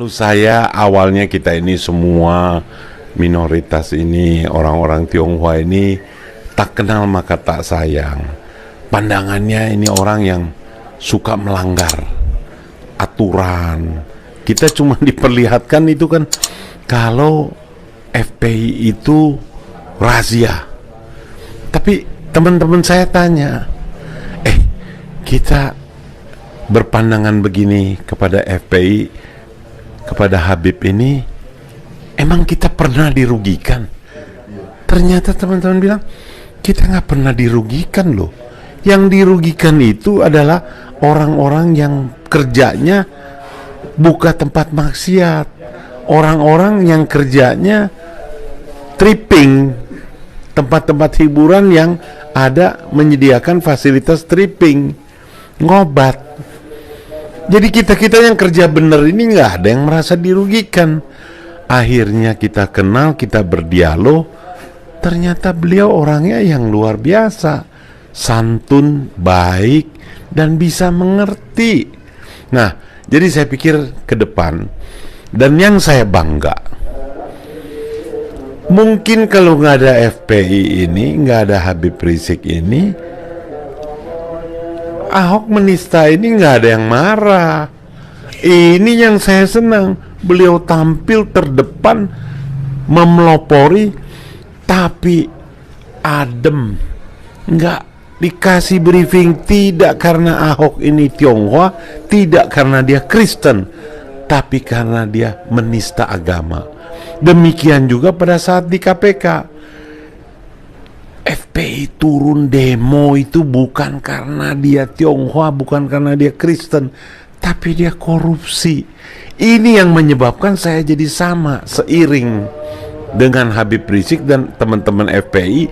Kalau saya awalnya kita ini semua minoritas ini, orang-orang Tionghoa ini tak kenal maka tak sayang. Pandangannya ini orang yang suka melanggar aturan. Kita cuma diperlihatkan itu kan kalau FPI itu razia. Tapi teman-teman saya tanya, kita berpandangan begini kepada FPI, kepada Habib ini, emang kita pernah dirugikan? Ternyata teman-teman bilang, kita nggak pernah dirugikan loh. Yang dirugikan itu adalah orang-orang yang kerjanya buka tempat maksiat, orang-orang yang kerjanya tripping, tempat-tempat hiburan yang ada menyediakan fasilitas tripping, ngobat. Jadi kita yang kerja bener ini nggak ada yang merasa dirugikan. Akhirnya kita kenal, kita berdialog, ternyata beliau orangnya yang luar biasa, santun, baik, dan bisa mengerti. Nah, jadi saya pikir ke depan, dan yang saya bangga, mungkin kalau nggak ada FPI ini, nggak ada Habib Rizik ini, Ahok menista ini nggak ada yang marah. Ini yang saya senang, beliau tampil terdepan, memelopori, tapi adem, nggak dikasih briefing, tidak karena Ahok ini Tionghoa, tidak karena dia Kristen, tapi karena dia menista agama. Demikian juga pada saat di KPK, FPI turun demo itu bukan karena dia Tionghoa, bukan karena dia Kristen, tapi dia korupsi. Ini yang menyebabkan saya jadi sama, seiring dengan Habib Rizik dan teman-teman FPI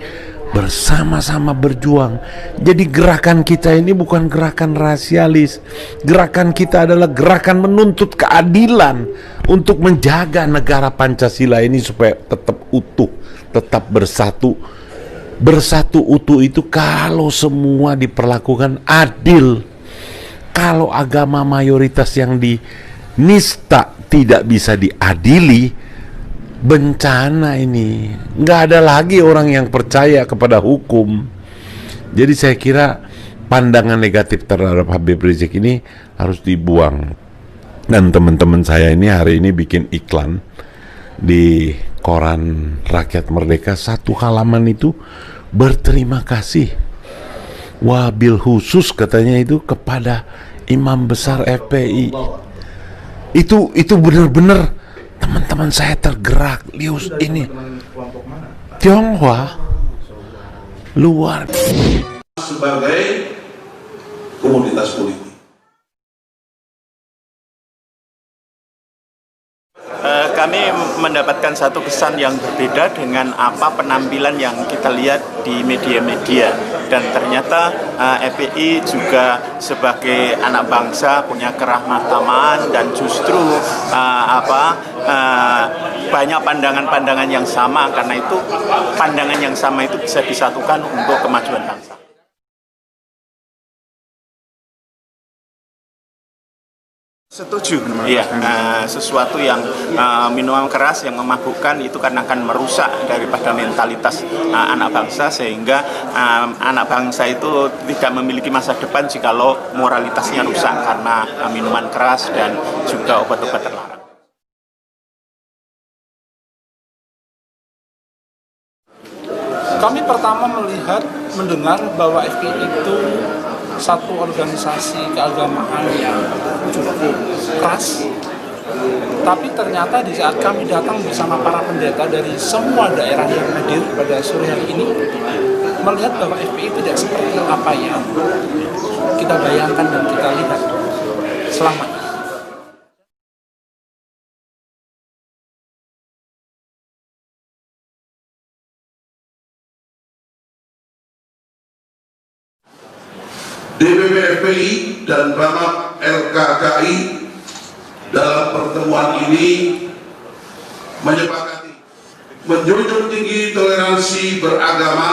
bersama-sama berjuang. Jadi gerakan kita ini bukan gerakan rasialis. Gerakan kita adalah gerakan menuntut keadilan untuk menjaga negara Pancasila ini supaya tetap utuh, tetap bersatu. Bersatu utuh itu kalau semua diperlakukan adil. Kalau agama mayoritas yang dinista tidak bisa diadili, bencana ini. Nggak ada lagi orang yang percaya kepada hukum. Jadi saya kira pandangan negatif terhadap Habib Rizik ini harus dibuang. Dan teman-teman saya ini hari ini bikin iklan di koran Rakyat Merdeka, satu halaman itu berterima kasih, wabil khusus katanya itu kepada Imam Besar FPI. Itu benar-benar teman-teman saya tergerak. Lius ini Tionghoa luar sebagai komunitas politik. Kami mendapatkan satu kesan yang berbeda dengan apa penampilan yang kita lihat di media-media, dan ternyata FPI juga sebagai anak bangsa punya kerahmatamaan dan justru banyak pandangan-pandangan yang sama. Karena itu pandangan yang sama itu bisa disatukan untuk kemajuan bangsa. Setuju, iya. Sesuatu yang minuman keras yang memabukkan itu kan akan merusak daripada mentalitas anak bangsa, sehingga anak bangsa itu tidak memiliki masa depan jikalau moralitasnya rusak karena minuman keras dan juga obat-obat terlarang. Kami pertama mendengar bahwa FPI itu satu organisasi keagamaan yang cukup keras, tapi ternyata di saat kami datang bersama para pendeta dari semua daerah yang hadir pada sore hari ini, melihat bahwa FPI tidak seperti apa yang kita bayangkan dan kita lihat selama ini. DPP FPI dan Bamak LKKI dalam pertemuan ini menyepakati menjunjung tinggi toleransi beragama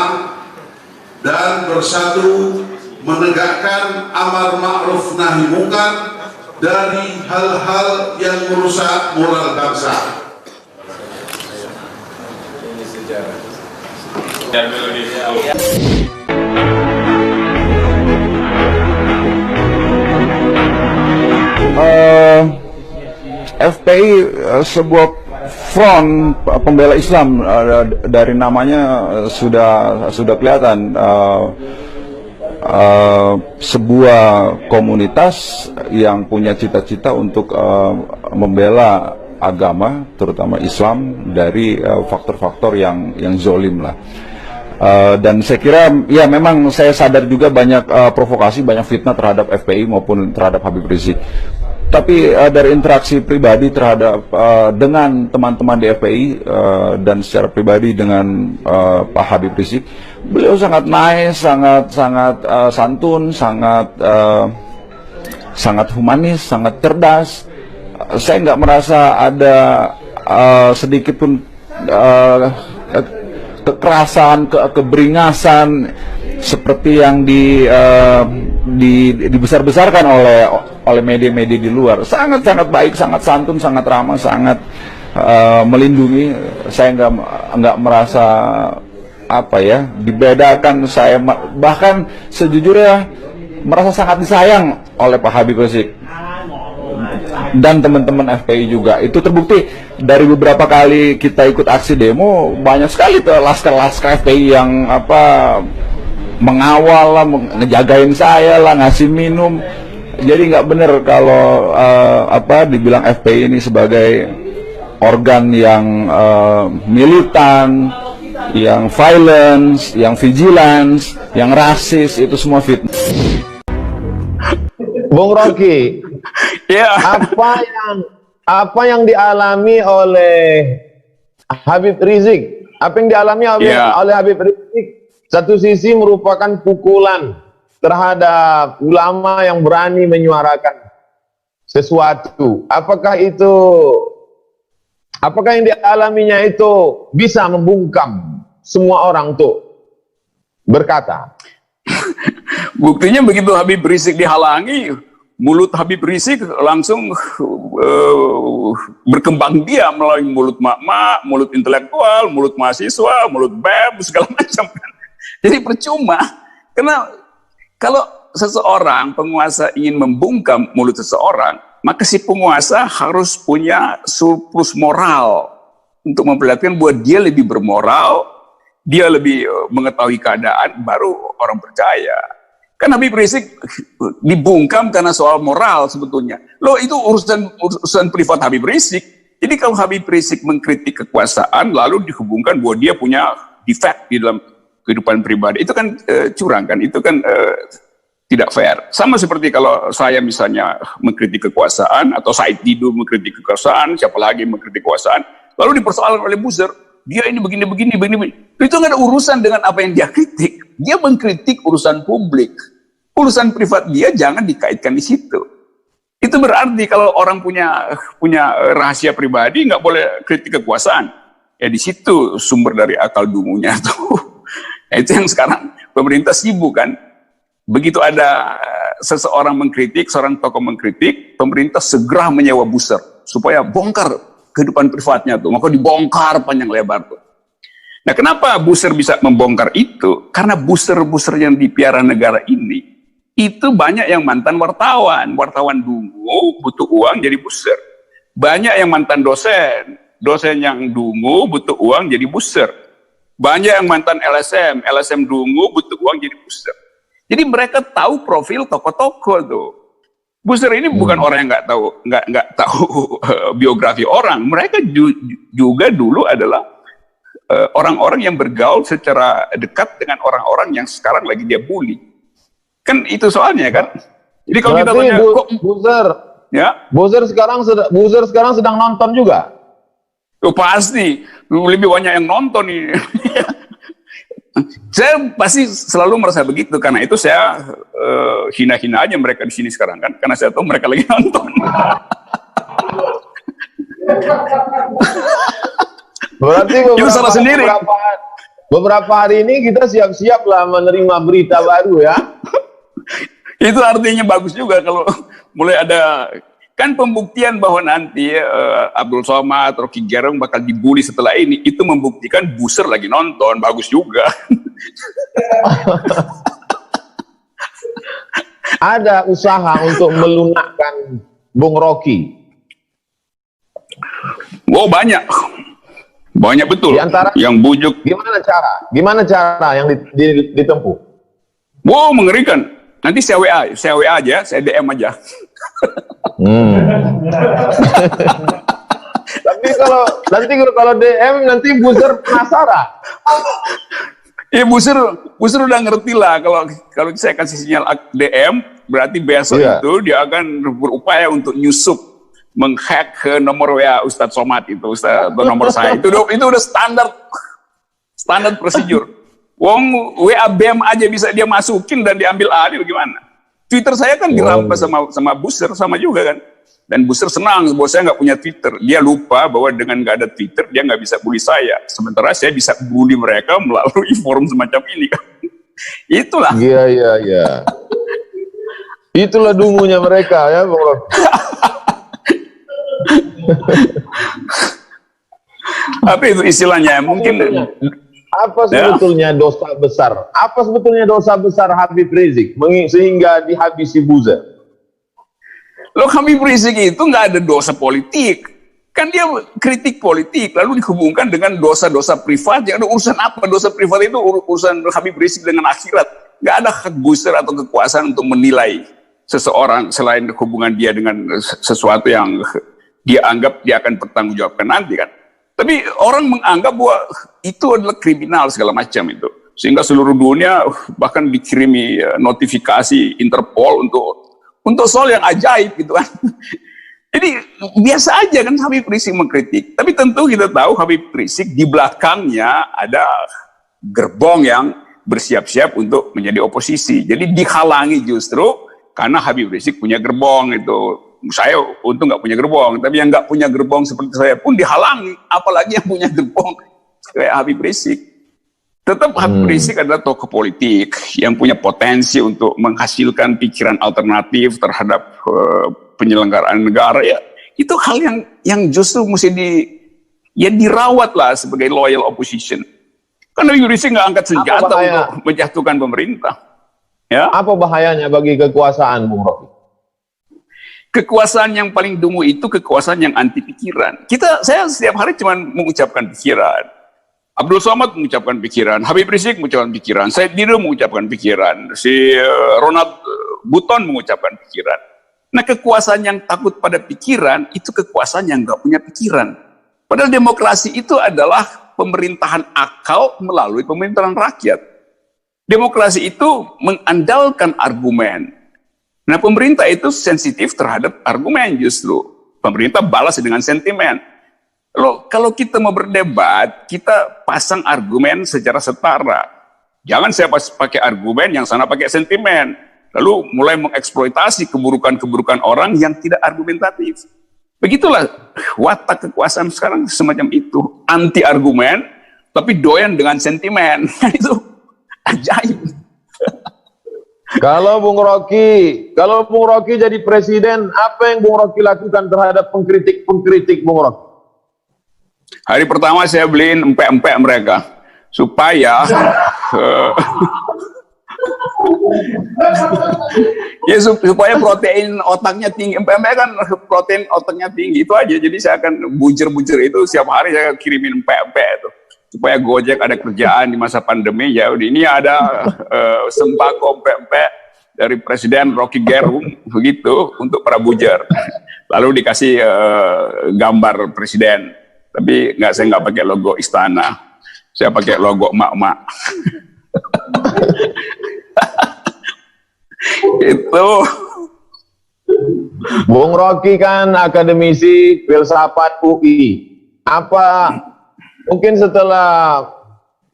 dan bersatu menegakkan amar ma'ruf nahi munkar dari hal-hal yang merusak moral bangsa. FPI sebuah front pembela Islam, dari namanya sudah kelihatan, sebuah komunitas yang punya cita-cita untuk membela agama, terutama Islam, dari faktor-faktor yang zolim lah. Dan saya kira ya memang saya sadar juga banyak provokasi, banyak fitnah terhadap FPI maupun terhadap Habib Rizik. Tapi dari interaksi pribadi terhadap dengan teman-teman di FPI dan secara pribadi dengan Pak Habib Rizik, beliau sangat nice, sangat santun, sangat humanis, sangat cerdas. Saya nggak merasa ada sedikit pun kekerasan, keberingasan seperti yang dibesar-besarkan oleh media-media di luar. Sangat baik, sangat santun, sangat ramah, sangat melindungi. Saya nggak merasa dibedakan. Saya bahkan sejujurnya merasa sangat disayang oleh Pak Habib Rizik dan teman-teman FPI juga. Itu terbukti dari beberapa kali kita ikut aksi demo, banyak sekali tuh laskar-laskar FPI yang mengawal lah, ngejagain saya lah, ngasih minum. Jadi nggak benar kalau dibilang FPI ini sebagai organ yang militan, yang violence, yang vigilance, yang rasis. Itu semua fitnah. Bung Rocky, apa yang dialami oleh Habib Rizik, apa yang dialami oleh Habib Rizik, satu sisi merupakan pukulan terhadap ulama yang berani menyuarakan sesuatu. Apakah yang dialaminya itu bisa membungkam semua orang untuk berkata? Buktinya begitu Habib Rizik dihalangi, mulut Habib Rizik langsung berkembang biak melalui mulut mak-mak, mulut intelektual, mulut mahasiswa, mulut BEM, segala macam. Jadi percuma, karena kalau seseorang penguasa ingin membungkam mulut seseorang, maka si penguasa harus punya surplus moral untuk memperlihatkan bahwa dia lebih bermoral, dia lebih mengetahui keadaan, baru orang percaya. Kan Habib Rizik dibungkam karena soal moral sebetulnya. Loh, itu urusan privat Habib Rizik. Jadi kalau Habib Rizik mengkritik kekuasaan lalu dihubungkan bahwa dia punya defect di dalam kehidupan pribadi, itu kan curang kan, itu kan tidak fair. Sama seperti kalau saya misalnya mengkritik kekuasaan, atau Said Didu mengkritik kekuasaan, siapa lagi mengkritik kekuasaan, lalu dipersoalkan oleh buzzer, dia ini begini. Itu nggak ada urusan dengan apa yang dia kritik. Dia mengkritik urusan publik. Urusan privat dia jangan dikaitkan di situ. Itu berarti kalau orang punya rahasia pribadi nggak boleh kritik kekuasaan. Ya di situ sumber dari akal dungunya tuh. Nah, itu yang sekarang pemerintah sibuk kan. Begitu ada seseorang mengkritik, seorang tokoh mengkritik, pemerintah segera menyewa buzzer supaya bongkar kehidupan privatnya tuh. Maka dibongkar panjang lebar tuh. Nah, kenapa buzzer bisa membongkar itu? Karena buzzer-buzzer yang dipiara negara ini itu banyak yang mantan wartawan. Wartawan dungu butuh uang jadi buzzer. Banyak yang mantan dosen. Dosen yang dungu butuh uang jadi buzzer. Banyak yang mantan LSM dungu butuh uang jadi buzzer. Jadi mereka tahu profil tokoh-tokoh tuh. Buzzer ini bukan orang yang nggak tahu biografi orang. Mereka juga dulu adalah orang-orang yang bergaul secara dekat dengan orang-orang yang sekarang lagi dia bully. Kan itu soalnya kan. Jadi kalau kita tanya kok buzzer sekarang sedang nonton juga. Oh, pasti lebih banyak yang nonton ini. Saya pasti selalu merasa begitu, karena itu saya hina-hina aja mereka di sini sekarang kan, karena saya tahu mereka lagi nonton. Berarti beberapa hari ini kita siap-siap lah menerima berita baru ya. Itu artinya bagus juga kalau mulai ada kan pembuktian bahwa nanti Abdul Somad, Rocky Gerung bakal dibully setelah ini, itu membuktikan Buser lagi nonton, bagus juga. Ada usaha untuk melunakkan Bung Rocky. Wow, banyak betul. Di antara yang bujuk. Gimana cara yang ditempuh? Wow, mengerikan. Nanti saya WA aja, saya DM aja. Tapi kalau DM nanti Buser penasaran. Ya Buser udah ngerti lah, kalau saya kasih sinyal DM, berarti besok itu dia akan berupaya untuk nyusup, menghack ke nomor WA Ustadz Somad itu, atau nomor saya. Itu udah standar prosedur. Wong WA BEM aja bisa dia masukin dan diambil alih, gimana? Twitter saya kan dirampas sama Buser, sama juga kan. Dan Buser senang bahwa saya nggak punya Twitter. Dia lupa bahwa dengan nggak ada Twitter, dia nggak bisa bully saya. Sementara saya bisa bully mereka melalui forum semacam ini kan. Itulah. Iya. Itulah dungunya mereka ya, Bung Rocky. Apa itu istilahnya? Mungkin apa sebetulnya dosa besar? Apa sebetulnya dosa besar Habib Rizik sehingga dihabisi Buser? Loh, Habib Rizik itu nggak ada dosa politik. Kan dia kritik politik, lalu dihubungkan dengan dosa-dosa privat. Yang ada urusan apa? Dosa privat itu urusan Habib Rizik dengan akhirat. Nggak ada hak Buser atau kekuasaan untuk menilai seseorang selain hubungan dia dengan sesuatu yang dia anggap dia akan bertanggungjawabkan nanti kan. Tapi orang menganggap bahwa itu adalah kriminal segala macam itu. Sehingga seluruh dunia bahkan dikirimi notifikasi Interpol untuk soal yang ajaib gitu kan. Jadi biasa aja kan Habib Rizik mengkritik. Tapi tentu kita tahu Habib Rizik di belakangnya ada gerbong yang bersiap-siap untuk menjadi oposisi. Jadi dihalangi justru karena Habib Rizik punya gerbong itu. Saya untung nggak punya gerbong, tapi yang nggak punya gerbong seperti saya pun dihalangi, apalagi yang punya gerbong kayak Habib Rizik. Tetap Habib Rizik adalah tokoh politik yang punya potensi untuk menghasilkan pikiran alternatif terhadap penyelenggaraan negara ya. Itu hal yang justru mesti dirawat lah sebagai loyal opposition. Karena Habib Rizik nggak angkat senjata untuk menjatuhkan pemerintah. Ya. Apa bahayanya bagi kekuasaan, Bung Rocky? Kekuasaan yang paling dungu itu kekuasaan yang anti pikiran. Saya setiap hari cuma mengucapkan pikiran. Abdul Somad mengucapkan pikiran, Habib Rizik mengucapkan pikiran, Said Didu mengucapkan pikiran, si Ronald Buton mengucapkan pikiran. Nah, kekuasaan yang takut pada pikiran itu kekuasaan yang nggak punya pikiran. Padahal demokrasi itu adalah pemerintahan akal melalui pemerintahan rakyat. Demokrasi itu mengandalkan argumen. Nah, pemerintah itu sensitif terhadap argumen justru. Pemerintah balas dengan sentimen. Loh, kalau kita mau berdebat, kita pasang argumen secara setara. Jangan saya pakai argumen, yang sana pakai sentimen. Lalu mulai mengeksploitasi keburukan-keburukan orang yang tidak argumentatif. Begitulah watak kekuasaan sekarang semacam itu. Anti argumen, tapi doyan dengan sentimen. Itu ajaib. Kalau Bung Rocky jadi presiden, apa yang Bung Rocky lakukan terhadap pengkritik Bung Rocky? Hari pertama saya beliin empek-empek mereka supaya ya supaya protein otaknya tinggi. Empek-empek kan protein otaknya tinggi, itu aja. Jadi saya akan bujur-bujur itu setiap hari saya kirimin empek-empek itu supaya Gojek ada kerjaan di masa pandemi. Ya udah, ini ada sembako empek-empek dari Presiden Rocky Gerung begitu untuk para bujer. Lalu dikasih gambar presiden, tapi saya nggak pakai logo istana, saya pakai logo emak-emak. Itu Bung Rocky kan akademisi filsafat UI. Apa mungkin setelah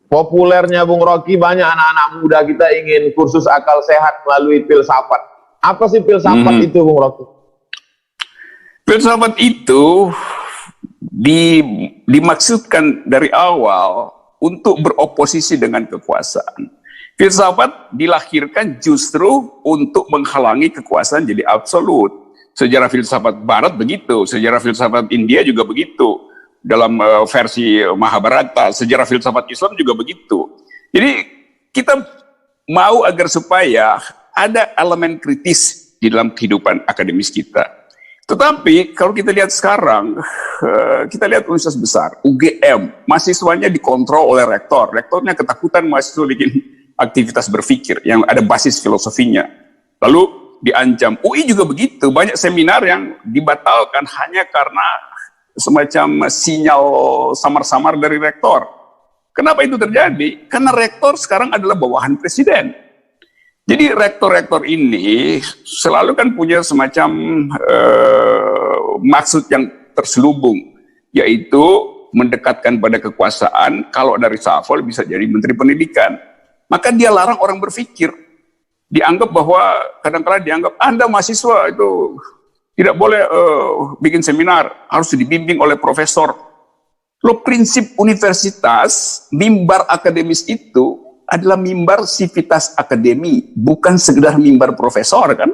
populernya Bung Rocky, banyak anak-anak muda kita ingin kursus akal sehat melalui filsafat. Apa sih filsafat itu, Bung Rocky? Filsafat itu dimaksudkan dari awal untuk beroposisi dengan kekuasaan. Filsafat dilahirkan justru untuk menghalangi kekuasaan jadi absolut. Sejarah filsafat Barat begitu, sejarah filsafat India juga begitu, dalam versi Mahabharata, sejarah filsafat Islam juga begitu. Jadi kita mau agar supaya ada elemen kritis di dalam kehidupan akademis kita. Tetapi kalau kita lihat sekarang, kita lihat universitas besar, UGM, mahasiswanya dikontrol oleh rektor. Rektornya ketakutan mahasiswa bikin aktivitas berpikir yang ada basis filosofinya. Lalu diancam. UI juga begitu, banyak seminar yang dibatalkan hanya karena semacam sinyal samar-samar dari rektor. Kenapa itu terjadi? Karena rektor sekarang adalah bawahan presiden. Jadi rektor-rektor ini selalu kan punya semacam maksud yang terselubung, yaitu mendekatkan pada kekuasaan. Kalau dari Safol bisa jadi menteri pendidikan, maka dia larang orang berpikir. Dianggap bahwa kadang-kadang dianggap Anda mahasiswa itu tidak boleh bikin seminar, harus dibimbing oleh profesor. Lo prinsip universitas, mimbar akademis itu adalah mimbar sivitas akademi, bukan sekedar mimbar profesor kan,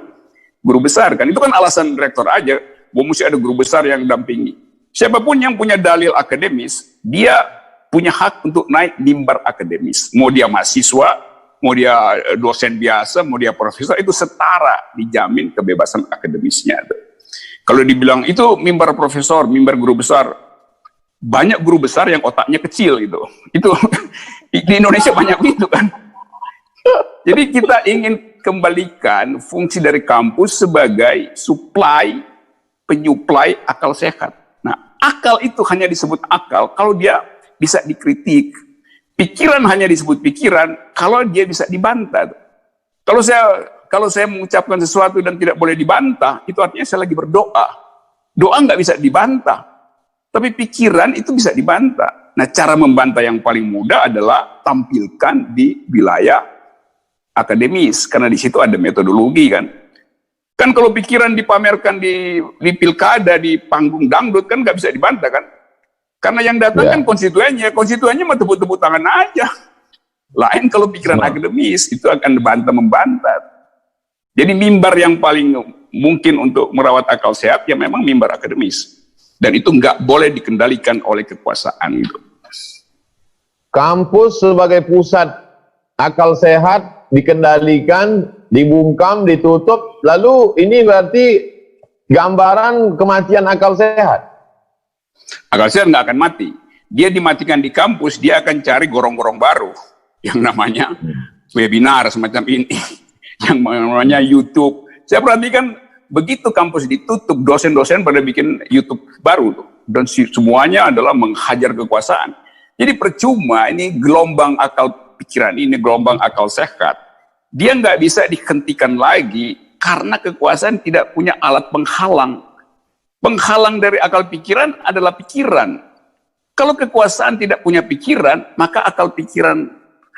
guru besar kan. Itu kan alasan rektor aja, bahwa mesti ada guru besar yang dampingi. Siapapun yang punya dalil akademis, dia punya hak untuk naik mimbar akademis. Mau dia mahasiswa, mau dia dosen biasa, mau dia profesor, itu setara, dijamin kebebasan akademisnya. Kalau dibilang itu mimbar profesor, mimbar guru besar, banyak guru besar yang otaknya kecil gitu. Itu di Indonesia banyak gitu kan. Jadi kita ingin kembalikan fungsi dari kampus sebagai penyuplai akal sehat. Nah, akal itu hanya disebut akal kalau dia bisa dikritik. Pikiran hanya disebut pikiran kalau dia bisa dibantah. Kalau saya mengucapkan sesuatu dan tidak boleh dibantah, itu artinya saya lagi berdoa. Doa nggak bisa dibantah, tapi pikiran itu bisa dibantah. Nah, cara membantah yang paling mudah adalah tampilkan di wilayah akademis, karena di situ ada metodologi kan. Kan kalau pikiran dipamerkan di pilkada, di panggung dangdut kan nggak bisa dibantah kan. Karena yang datang kan konstituennya mah tepuk-tepuk tangan aja. Lain kalau pikiran akademis, itu akan membantah. Jadi mimbar yang paling mungkin untuk merawat akal sehat, ya memang mimbar akademis. Dan itu nggak boleh dikendalikan oleh kekuasaan itu. Kampus sebagai pusat akal sehat dikendalikan, dibungkam, ditutup, lalu ini berarti gambaran kematian akal sehat. Akal sehat nggak akan mati. Dia dimatikan di kampus, dia akan cari gorong-gorong baru yang namanya webinar semacam ini, yang namanya YouTube. Saya perhatikan begitu kampus ditutup, dosen-dosen pada bikin YouTube baru tuh, dan semuanya adalah menghajar kekuasaan. Jadi percuma ini gelombang akal pikiran ini, gelombang akal sehat, dia nggak bisa dihentikan lagi karena kekuasaan tidak punya alat penghalang. Penghalang dari akal pikiran adalah pikiran. Kalau kekuasaan tidak punya pikiran, maka akal pikiran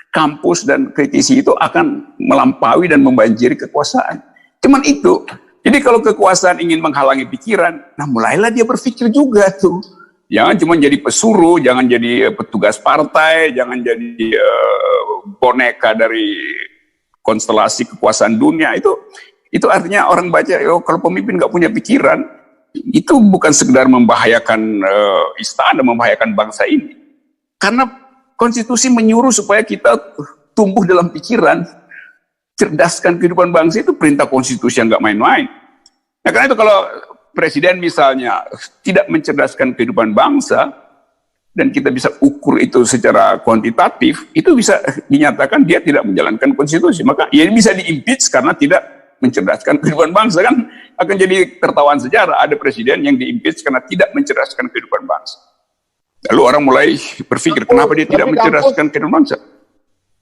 kampus dan kritisi itu akan melampaui dan membanjiri kekuasaan. Cuman itu. Jadi kalau kekuasaan ingin menghalangi pikiran, nah mulailah dia berpikir juga tuh. Jangan cuma jadi pesuruh, jangan jadi petugas partai, jangan jadi boneka dari konstelasi kekuasaan dunia. Itu artinya orang baca, kalau pemimpin nggak punya pikiran, itu bukan sekedar membahayakan istana, membahayakan bangsa ini. Karena konstitusi menyuruh supaya kita tumbuh dalam pikiran, cerdaskan kehidupan bangsa, itu perintah konstitusi yang nggak main-main. Nah, karena itu kalau presiden misalnya tidak mencerdaskan kehidupan bangsa, dan kita bisa ukur itu secara kuantitatif, itu bisa dinyatakan dia tidak menjalankan konstitusi. Maka ya bisa di-impeach karena tidak mencerdaskan kehidupan bangsa, kan akan jadi tertawaan sejarah. Ada presiden yang di-impeach karena tidak mencerdaskan kehidupan bangsa. Lalu orang mulai berpikir, kenapa dia tidak mencerdaskan kehidupan bangsa?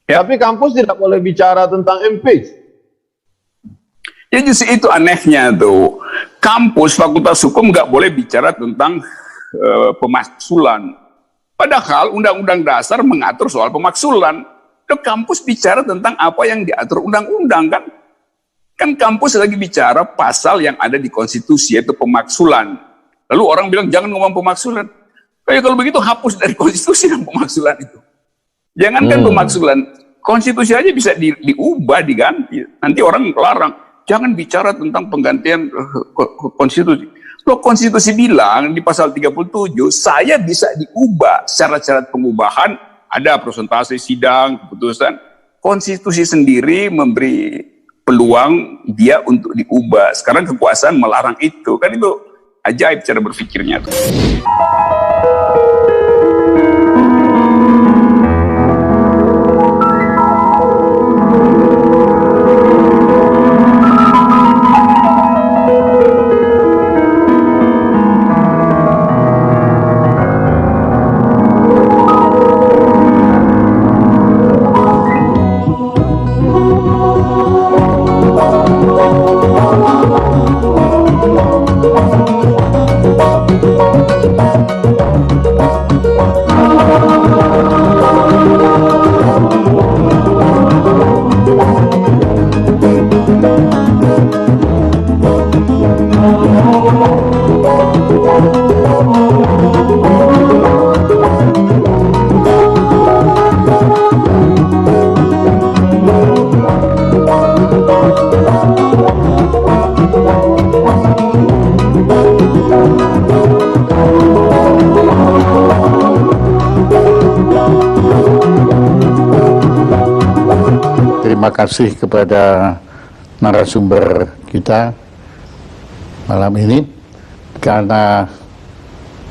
Ya. Tapi kampus tidak boleh bicara tentang impeach. Ya justru itu anehnya tuh. Kampus, fakultas hukum nggak boleh bicara tentang pemaksulan. Padahal Undang-Undang Dasar mengatur soal pemaksulan. Ke kampus bicara tentang apa yang diatur undang-undang kan? Kan kampus lagi bicara pasal yang ada di konstitusi, yaitu pemaksulan. Lalu orang bilang jangan ngomong pemaksulan. Kalau begitu hapus dari konstitusi dan pemaksulan itu. Jangankan pemaksulan, konstitusi aja bisa diubah, diganti. Nanti orang larang. jangan bicara tentang penggantian konstitusi. Loh, konstitusi bilang di pasal 37, saya bisa diubah. Syarat-syarat pengubahan, ada presentasi sidang, keputusan. Konstitusi sendiri memberi peluang dia untuk diubah. Sekarang kekuasaan melarang itu. Kan itu ajaib cara berpikirnya. Terima kasih kepada narasumber kita malam ini, karena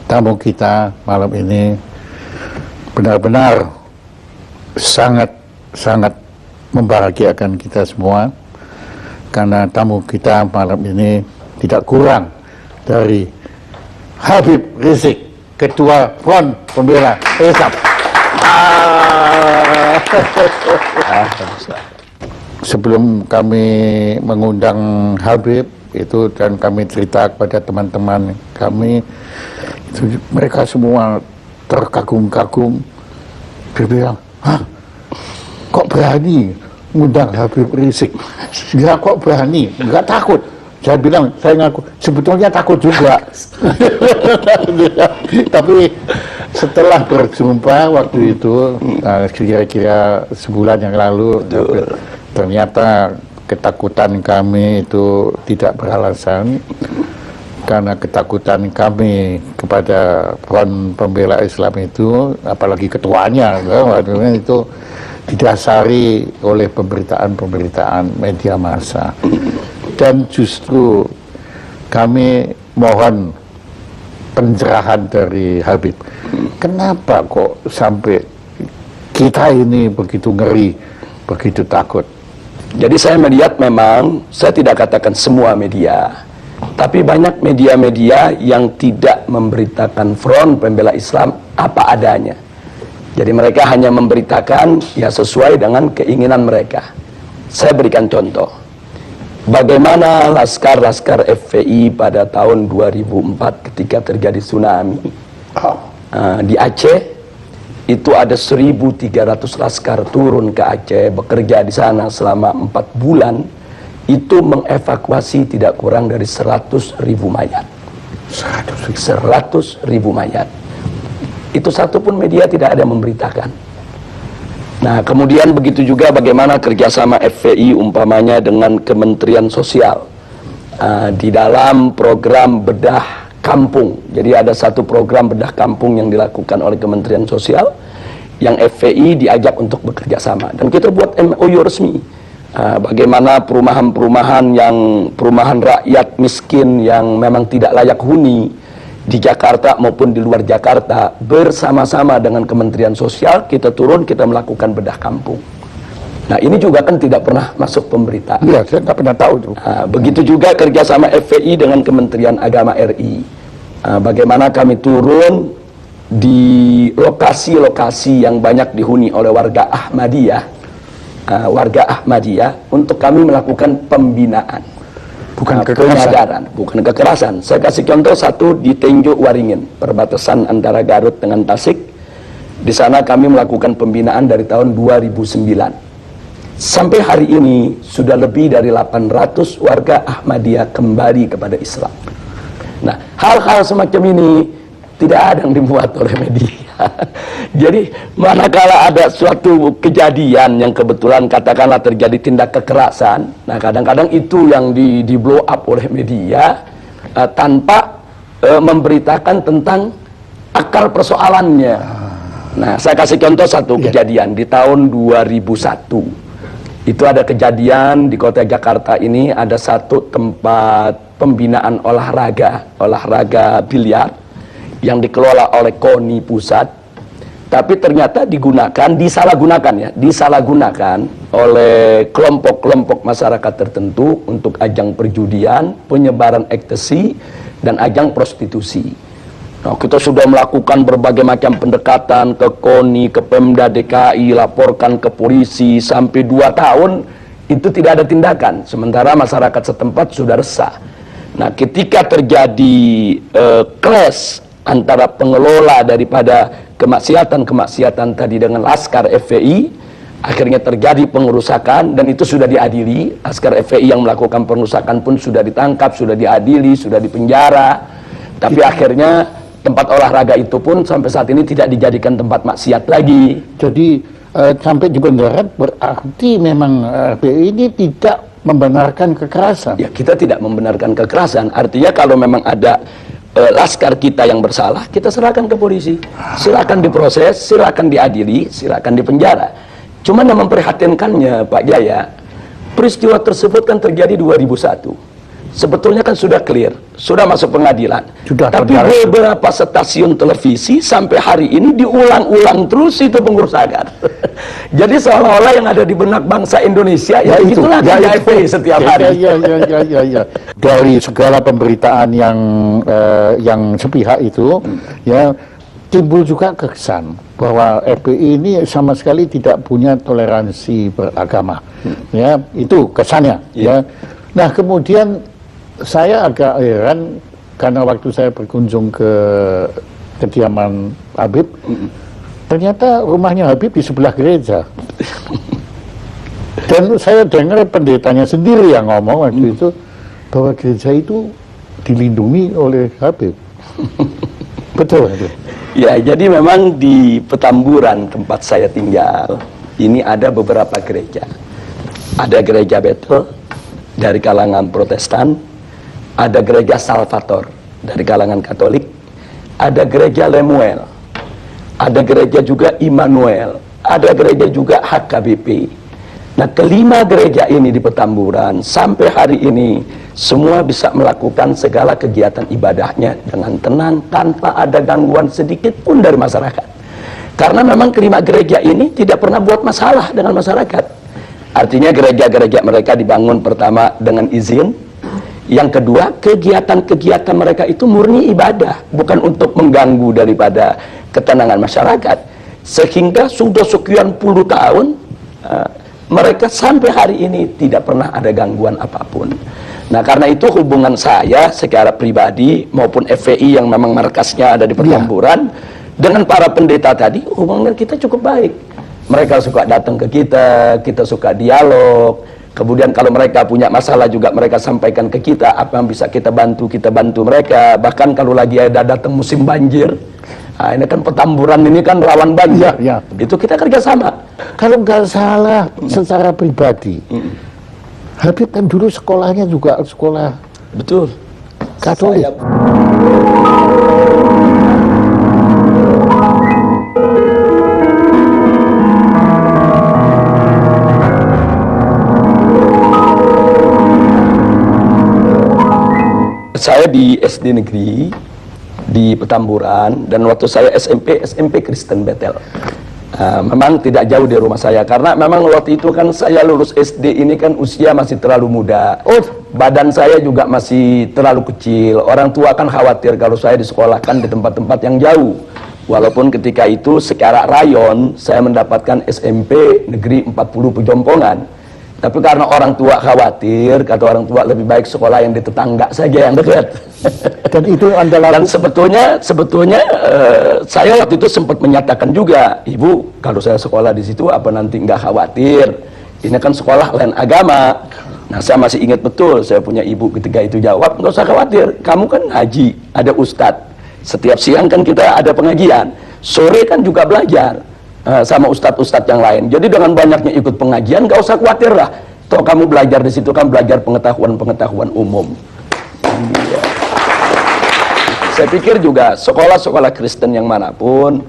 tamu kita malam ini benar-benar sangat membahagiakan kita semua, karena tamu kita malam ini tidak kurang dari Habib Rizik, Ketua Front Pembela Islam. Sebelum kami mengundang Habib itu dan kami cerita kepada teman-teman kami, itu mereka semua terkagum-kagum. Dia bilang, hah, kok berani ngundang Habib Rizik? Dia kok berani, nggak takut? Saya bilang, saya ngaku, sebetulnya takut juga. Tapi setelah berjumpa waktu itu, kira-kira sebulan yang lalu, ternyata ketakutan kami itu tidak beralasan, karena ketakutan kami kepada Front Pembela Islam itu, apalagi ketuanya, itu didasari oleh pemberitaan-pemberitaan media massa. Dan justru kami mohon pencerahan dari Habib. Kenapa kok sampai kita ini begitu ngeri, begitu takut? Jadi saya melihat memang, saya tidak katakan semua media, tapi banyak media-media yang tidak memberitakan Front Pembela Islam apa adanya. Jadi mereka hanya memberitakan ya sesuai dengan keinginan mereka. Saya berikan contoh. Bagaimana laskar-laskar FPI pada tahun 2004 ketika terjadi tsunami di Aceh, itu ada 1.300 laskar turun ke Aceh, bekerja di sana selama 4 bulan, itu mengevakuasi tidak kurang dari 100.000 mayat. 100.000 mayat. Itu satu pun media tidak ada memberitakan. Nah, kemudian begitu juga bagaimana kerjasama FPI umpamanya dengan Kementerian Sosial di dalam program bedah kampung. Jadi ada satu program bedah kampung yang dilakukan oleh Kementerian Sosial yang FPI diajak untuk bekerja sama. Dan kita buat MOU resmi. Bagaimana perumahan-perumahan rakyat miskin yang memang tidak layak huni di Jakarta maupun di luar Jakarta, bersama-sama dengan Kementerian Sosial kita turun, kita melakukan bedah kampung. Nah, ini juga kan tidak pernah masuk pemberitaan. Iya, saya nggak pernah tahu tuh. Begitu juga kerjasama FPI dengan Kementerian Agama RI. Bagaimana kami turun di lokasi-lokasi yang banyak dihuni oleh warga Ahmadiyah, untuk kami melakukan pembinaan. Bukan kekerasan. Saya kasih contoh satu di Tenjo Waringin, perbatasan antara Garut dengan Tasik. Di sana kami melakukan pembinaan dari tahun 2009. Sampai hari ini sudah lebih dari 800 warga Ahmadiyah kembali kepada Islam. Nah, hal-hal semacam ini tidak ada yang dimuat oleh media. Jadi manakala ada suatu kejadian yang kebetulan katakanlah terjadi tindak kekerasan, nah kadang-kadang itu yang di blow up oleh media tanpa memberitakan tentang akar persoalannya. Nah, saya kasih contoh satu kejadian di tahun 2001. Itu ada kejadian di kota Jakarta ini, ada satu tempat pembinaan olahraga biliar yang dikelola oleh KONI pusat, tapi ternyata disalahgunakan oleh kelompok-kelompok masyarakat tertentu untuk ajang perjudian, penyebaran ekstasi, dan ajang prostitusi. Nah, kita sudah melakukan berbagai macam pendekatan ke KONI, ke Pemda DKI, laporkan ke polisi, sampai 2 tahun itu tidak ada tindakan, sementara masyarakat setempat sudah resah. Nah, ketika terjadi clash antara pengelola daripada kemaksiatan tadi dengan Laskar FPI, akhirnya terjadi pengerusakan, dan itu sudah diadili. Laskar FPI yang melakukan pengerusakan pun sudah ditangkap, sudah diadili, sudah dipenjara. Tapi akhirnya tempat olahraga itu pun sampai saat ini tidak dijadikan tempat maksiat lagi. Jadi sampai di penjara berarti memang FPI ini tidak membenarkan kekerasan. Ya, kita tidak membenarkan kekerasan. Artinya kalau memang ada laskar kita yang bersalah, kita serahkan ke polisi. Silakan diproses, silakan diadili, silakan dipenjara. Cuman yang memprihatinkannya, Pak Jaya, peristiwa tersebut kan terjadi 2001. Sebetulnya kan sudah clear, sudah masuk pengadilan. Tapi beberapa stasiun televisi sampai hari ini diulang-ulang terus itu pengerusakan. Jadi seolah-olah yang ada di benak bangsa Indonesia ya itulah FPI setiap hari. Ya. Dari segala pemberitaan yang sepihak itu, ya timbul juga kesan bahwa FPI ini sama sekali tidak punya toleransi beragama. Ya, itu kesannya. Ya. Nah, kemudian saya agak heran karena waktu saya berkunjung ke kediaman Habib, ternyata rumahnya Habib di sebelah gereja. Dan saya dengar pendetanya sendiri yang ngomong waktu itu bahwa gereja itu dilindungi oleh Habib. Betul itu. Ya, jadi memang di Petamburan tempat saya tinggal ini ada beberapa gereja. Ada gereja Betel dari kalangan Protestan, ada gereja Salvator dari kalangan Katolik, ada gereja Lemuel, ada gereja juga Immanuel, ada gereja juga HKBP. Nah, kelima gereja ini di Petamburan sampai hari ini semua bisa melakukan segala kegiatan ibadahnya dengan tenang tanpa ada gangguan sedikit pun dari masyarakat. Karena memang kelima gereja ini tidak pernah buat masalah dengan masyarakat. Artinya gereja-gereja mereka dibangun pertama dengan izin. Yang kedua, kegiatan-kegiatan mereka itu murni ibadah, bukan untuk mengganggu daripada ketenangan masyarakat. Sehingga sudah sekian puluh tahun mereka sampai hari ini tidak pernah ada gangguan apapun. Nah, karena itu hubungan saya secara pribadi maupun FPI yang memang markasnya ada di Petamburan dengan para pendeta tadi, hubungan kita cukup baik. Mereka suka datang ke kita suka dialog. Kemudian kalau mereka punya masalah juga mereka sampaikan ke kita, apa yang bisa kita bantu mereka. Bahkan kalau lagi ada datang musim banjir, nah ini kan Petamburan ini kan rawan banjir, itu kita kerjasama. Kalau nggak salah secara pribadi, Habib kan dulu sekolahnya juga sekolah betul Katolik. Saya di SD negeri di Petamburan, dan waktu saya SMP Kristen Betel. Memang tidak jauh dari rumah saya, karena memang waktu itu kan saya lulus SD ini kan usia masih terlalu muda. Badan saya juga masih terlalu kecil. Orang tua kan khawatir kalau saya disekolahkan di tempat-tempat yang jauh. Walaupun ketika itu secara rayon saya mendapatkan SMP negeri 40 Pejompongan. Tapi karena orang tua khawatir, kata orang tua lebih baik sekolah yang di tetangga saja yang dekat. Dan itu Anda lakukan. Dan sebetulnya saya waktu itu sempat menyatakan juga, Ibu, kalau saya sekolah di situ apa nanti nggak khawatir? Ini kan sekolah lain agama. Nah, saya masih ingat betul, saya punya ibu ketika itu jawab, nggak usah khawatir, kamu kan haji, ada ustadz Setiap siang kan kita ada pengajian, sore kan juga belajar sama ustadz-ustadz yang lain. Jadi dengan banyaknya ikut pengajian, gak usah khawatir lah. Toh kamu belajar di situ kan belajar pengetahuan-pengetahuan umum. Iya. Saya pikir juga sekolah-sekolah Kristen yang manapun,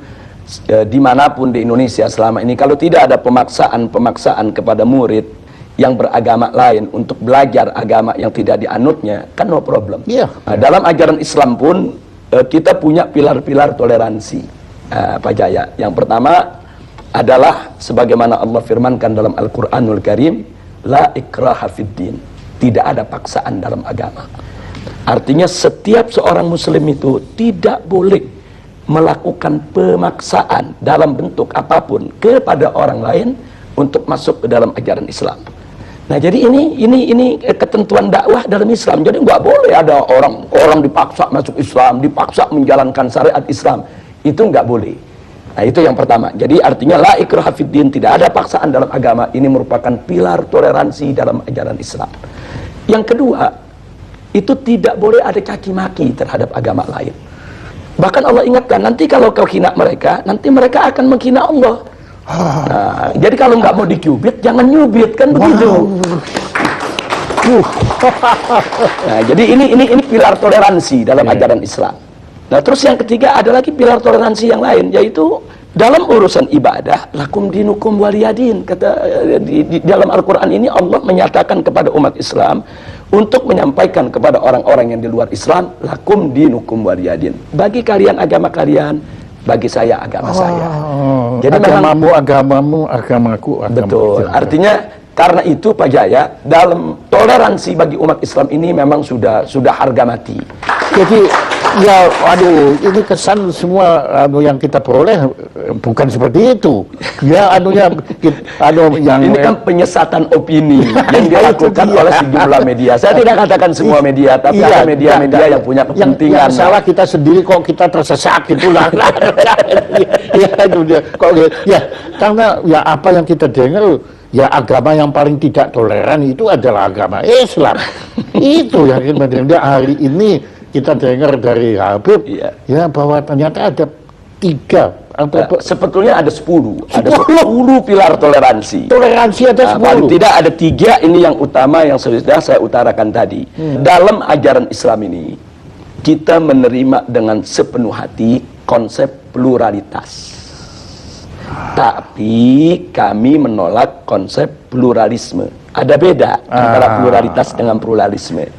dimanapun di Indonesia selama ini, kalau tidak ada pemaksaan kepada murid yang beragama lain untuk belajar agama yang tidak dianutnya, kan no problem. Iya. Nah, dalam ajaran Islam pun kita punya pilar-pilar toleransi, Pak Jaya. Yang pertama adalah sebagaimana Allah firmankan dalam Al-Quranul Karim, la ikraha fiddin, tidak ada paksaan dalam agama. Artinya setiap seorang muslim itu tidak boleh melakukan pemaksaan dalam bentuk apapun kepada orang lain untuk masuk ke dalam ajaran Islam. Nah, jadi ini ketentuan dakwah dalam Islam. Jadi nggak boleh ada orang dipaksa masuk Islam, dipaksa menjalankan syariat Islam. Itu nggak boleh. Nah, itu yang pertama. Jadi artinya la ikraha fiddin, tidak ada paksaan dalam agama. Ini merupakan pilar toleransi dalam ajaran Islam. Yang kedua, itu tidak boleh ada caci maki terhadap agama lain. Bahkan Allah ingatkan, nanti kalau kau hina mereka, nanti mereka akan menghina Allah. Nah, jadi kalau nggak mau dicubit, jangan nyubit, kan begitu. Nah, jadi ini pilar toleransi dalam ajaran Islam. Nah, terus yang ketiga ada lagi pilar toleransi yang lain, yaitu dalam urusan ibadah, lakum dinukum waliyadin. Kata di dalam Al-Quran ini Allah menyatakan kepada umat Islam untuk menyampaikan kepada orang-orang yang di luar Islam, lakum dinukum waliyadin. Bagi kalian agama kalian, bagi saya agama saya. Jadi agamamu, agamamu, agamaku, agamaku. Betul. Artinya karena itu Pak Jaya, dalam toleransi bagi umat Islam ini memang sudah harga mati. Jadi ya, aduh, ini kesan semua yang kita peroleh bukan seperti itu. Ya, yang ini kan penyesatan opini yang dilakukan oleh sejumlah media. Saya tidak katakan semua media, tapi ada media-media yang punya kepentingan. Yang salah kita sendiri kok kita tersesat itulah. Ya, karena ya apa yang kita dengar, ya agama yang paling tidak toleran itu adalah agama Islam. Itu yang kita dengar hari ini. Kita dengar dari Habib, ya bahwa ternyata ada 3. Sebetulnya ada 10. Ada 10 pilar toleransi. Toleransi ada 10. Paling tidak ada 3 ini yang utama yang sudah saya utarakan tadi. Dalam ajaran Islam ini, kita menerima dengan sepenuh hati konsep pluralitas. Tapi kami menolak konsep pluralisme. Ada beda antara pluralitas dengan pluralisme.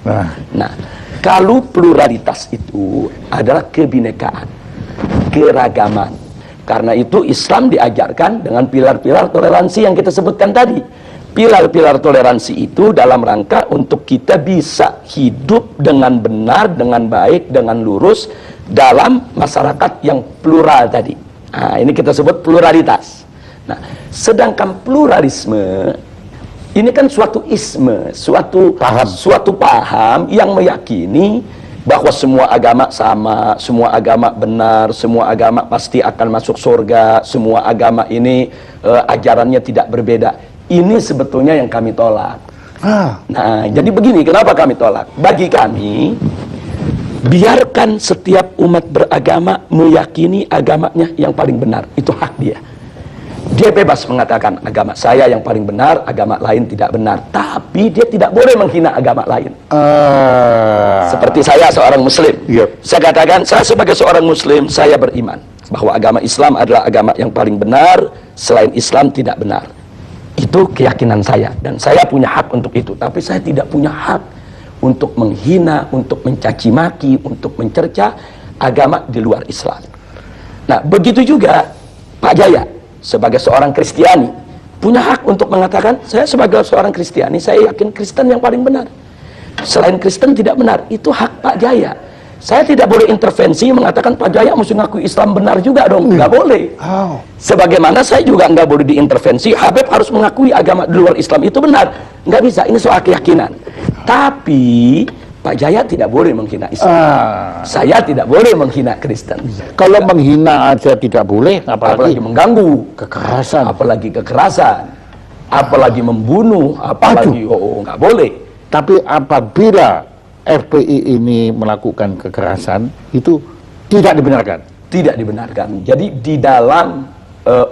Nah, kalau pluralitas itu adalah kebinekaan, keragaman. Karena itu Islam diajarkan dengan pilar-pilar toleransi yang kita sebutkan tadi. Pilar-pilar toleransi itu dalam rangka untuk kita bisa hidup dengan benar, dengan baik, dengan lurus dalam masyarakat yang plural tadi. Nah, ini kita sebut pluralitas. Nah, sedangkan pluralisme ini kan suatu isme, suatu paham yang meyakini bahwa semua agama sama, semua agama benar, semua agama pasti akan masuk surga, semua agama ini ajarannya tidak berbeda. Ini sebetulnya yang kami tolak. Nah, jadi begini, kenapa kami tolak? Bagi kami, biarkan setiap umat beragama meyakini agamanya yang paling benar. Itu hak dia. Dia bebas mengatakan agama saya yang paling benar, agama lain tidak benar. Tapi dia tidak boleh menghina agama lain. Seperti saya seorang muslim. Saya katakan, saya sebagai seorang muslim, saya beriman bahwa agama Islam adalah agama yang paling benar, selain Islam tidak benar. Itu keyakinan saya. Dan saya punya hak untuk itu. Tapi saya tidak punya hak untuk menghina, untuk mencaci maki, untuk mencerca agama di luar Islam. Nah, begitu juga Pak Jaya sebagai seorang Kristiani punya hak untuk mengatakan, saya sebagai seorang Kristiani, saya yakin Kristen yang paling benar, selain Kristen tidak benar. Itu hak Pak Jaya. Saya tidak boleh intervensi mengatakan Pak Jaya mesti ngaku Islam benar juga dong. Nggak boleh. Sebagaimana saya juga nggak boleh diintervensi, Habib harus mengakui agama di luar Islam itu benar. Nggak bisa, ini soal keyakinan. Tapi Pak Jaya tidak boleh menghina Islam. Saya tidak boleh menghina Kristen. Kalau menghina aja tidak boleh, apalagi mengganggu, kekerasan, apalagi membunuh, apalagi nggak boleh. Tapi apabila FPI ini melakukan kekerasan, itu Tidak dibenarkan. Tidak dibenarkan. Jadi di dalam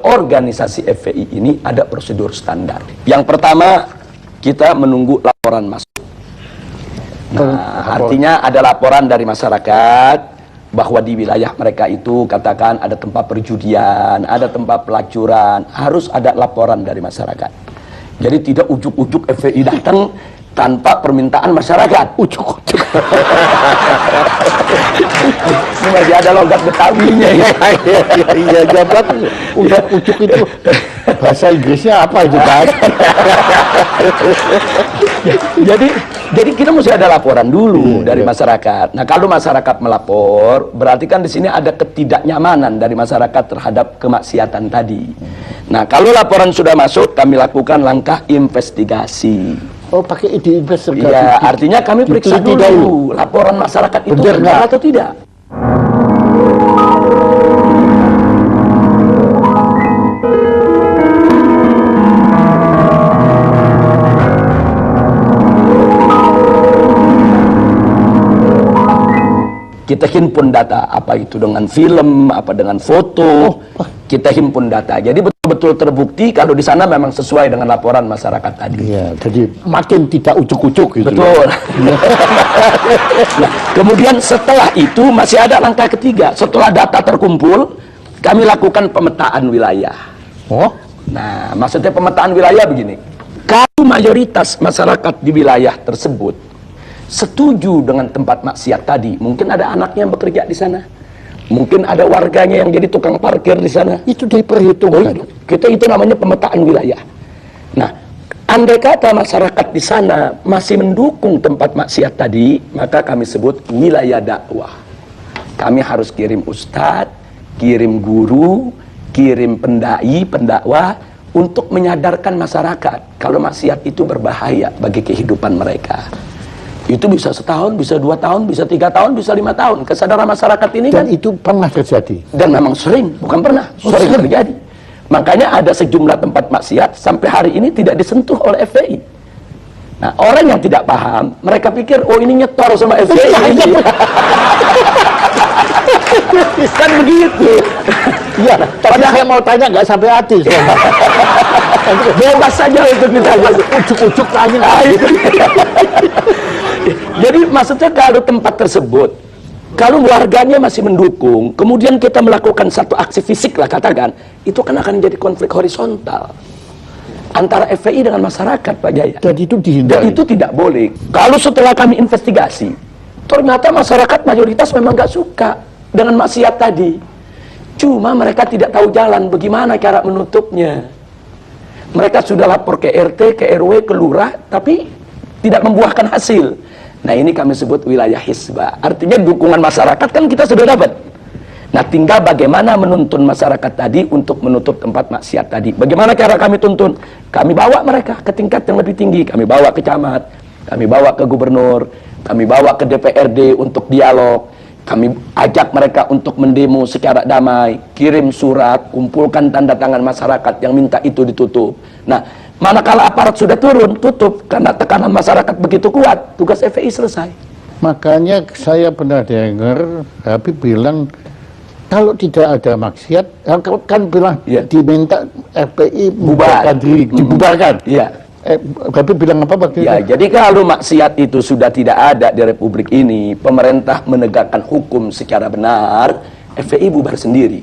organisasi FPI ini ada prosedur standar. Yang pertama, kita menunggu laporan masuk. Nah, artinya ada laporan dari masyarakat bahwa di wilayah mereka itu katakan ada tempat perjudian, ada tempat pelacuran, harus ada laporan dari masyarakat. Jadi tidak ujuk-ujuk FPI datang tanpa permintaan masyarakat. Ujuk-ujuk. Ini masih ada logat Betawinya ya. Iya, jabat ujuk itu bahasa Inggrisnya apa itu kan? Jadi kita mesti ada laporan dulu dari masyarakat. Nah, kalau masyarakat melapor, berarti kan di sini ada ketidaknyamanan dari masyarakat terhadap kemaksiatan tadi. Nah, kalau laporan sudah masuk, kami lakukan langkah investigasi. Oh, pakai ide investigasi. Iya, artinya kami periksa dulu laporan masyarakat itu benar atau tidak. Kita himpun data, apa itu dengan film, apa dengan foto, kita himpun data. Jadi betul-betul terbukti kalau di sana memang sesuai dengan laporan masyarakat tadi. Iya, jadi makin tidak ujuk-ujuk gitu. Betul. Nah, kemudian setelah itu masih ada langkah ketiga. Setelah data terkumpul, kami lakukan pemetaan wilayah. Oh? Nah, maksudnya pemetaan wilayah begini. Kalau mayoritas masyarakat di wilayah tersebut setuju dengan tempat maksiat tadi, mungkin ada anaknya yang bekerja di sana, mungkin ada warganya yang jadi tukang parkir di sana, itu diperhitungkan. Kita itu namanya pemetaan wilayah. Nah, andai kata masyarakat di sana masih mendukung tempat maksiat tadi, maka kami sebut wilayah dakwah. Kami harus kirim ustadz, kirim guru, kirim pendai, pendakwah untuk menyadarkan masyarakat kalau maksiat itu berbahaya bagi kehidupan mereka. Itu bisa setahun, bisa 2 tahun, bisa 3 tahun, bisa 5 tahun. Kesadaran masyarakat ini dan kan itu pernah terjadi. Dan memang sering, bukan pernah, sering terjadi. Makanya ada sejumlah tempat maksiat sampai hari ini tidak disentuh oleh FPI. Nah, orang yang tidak paham, mereka pikir, oh ini nyetor sama FPI. Kan begitu. Iya, tapi saya mau tanya nggak sampai hati. Bebas saja itu kita. Ujuk-ujuk tanya. Jadi maksudnya kalau tempat tersebut, kalau warganya masih mendukung, kemudian kita melakukan satu aksi fisik lah katakan, itu kan akan jadi konflik horizontal antara FPI dengan masyarakat, Pak Jaya. Dan itu dihindari. Dan itu tidak boleh. Kalau setelah kami investigasi, ternyata masyarakat mayoritas memang nggak suka dengan maksiat tadi. Cuma mereka tidak tahu jalan bagaimana cara menutupnya. Mereka sudah lapor ke RT, ke RW, ke lurah, tapi tidak membuahkan hasil. Nah, ini kami sebut wilayah hisbah. Artinya dukungan masyarakat kan kita sudah dapat. Nah, tinggal bagaimana menuntun masyarakat tadi untuk menutup tempat maksiat tadi. Bagaimana cara kami tuntun? Kami bawa mereka ke tingkat yang lebih tinggi. Kami bawa ke camat, kami bawa ke gubernur, kami bawa ke DPRD untuk dialog. Kami ajak mereka untuk mendemo secara damai, kirim surat, kumpulkan tanda tangan masyarakat yang minta itu ditutup. Nah, manakala aparat sudah turun, tutup karena tekanan masyarakat begitu kuat, tugas FPI selesai. Makanya saya pernah dengar Habib bilang kalau tidak ada maksiat, kan bilang diminta FPI bubarkan diri, dibubarkan. Iya. Habib bilang apa waktu Ya, itu? jadi kalau maksiat itu sudah tidak ada di Republik ini, pemerintah menegakkan hukum secara benar, FPI bubar sendiri.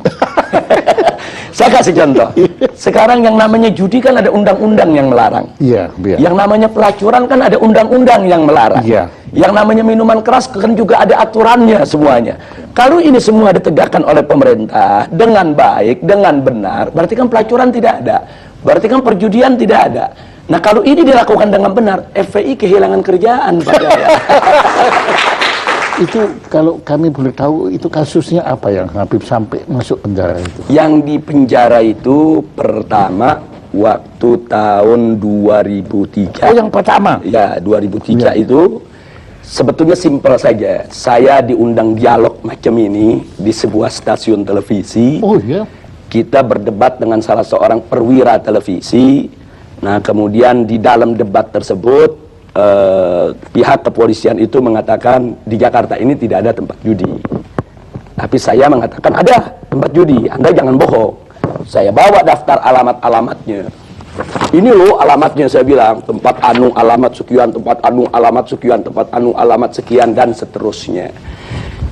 Saya kasih contoh. Sekarang yang namanya judi kan ada undang-undang yang melarang. Iya, iya. Yang namanya pelacuran kan ada undang-undang yang melarang. Iya. Yang namanya minuman keras kan juga ada aturannya semuanya. Kalau ini semua ditegakkan oleh pemerintah dengan baik, dengan benar, berarti kan pelacuran tidak ada. Berarti kan perjudian tidak ada. Nah, kalau ini dilakukan dengan benar, FPI kehilangan kerjaan, Pak Jaya. Itu kalau kami boleh tahu itu kasusnya apa yang Habib sampai masuk penjara itu? Yang di penjara itu pertama waktu tahun 2003. Oh, yang pertama? Ya, 2003 itu sebetulnya simpel saja. Saya diundang dialog macam ini di sebuah stasiun televisi. Oh iya. Kita berdebat dengan salah seorang perwira televisi. Nah, kemudian di dalam debat tersebut pihak kepolisian itu mengatakan di Jakarta ini tidak ada tempat judi. Nah, Tapi saya mengatakan ada tempat judi, Anda jangan bohong. Saya bawa daftar alamat-alamatnya. Ini loh alamatnya, saya bilang, tempat anu alamat sekian, tempat anu alamat sekian, tempat anu alamat sekian, dan seterusnya.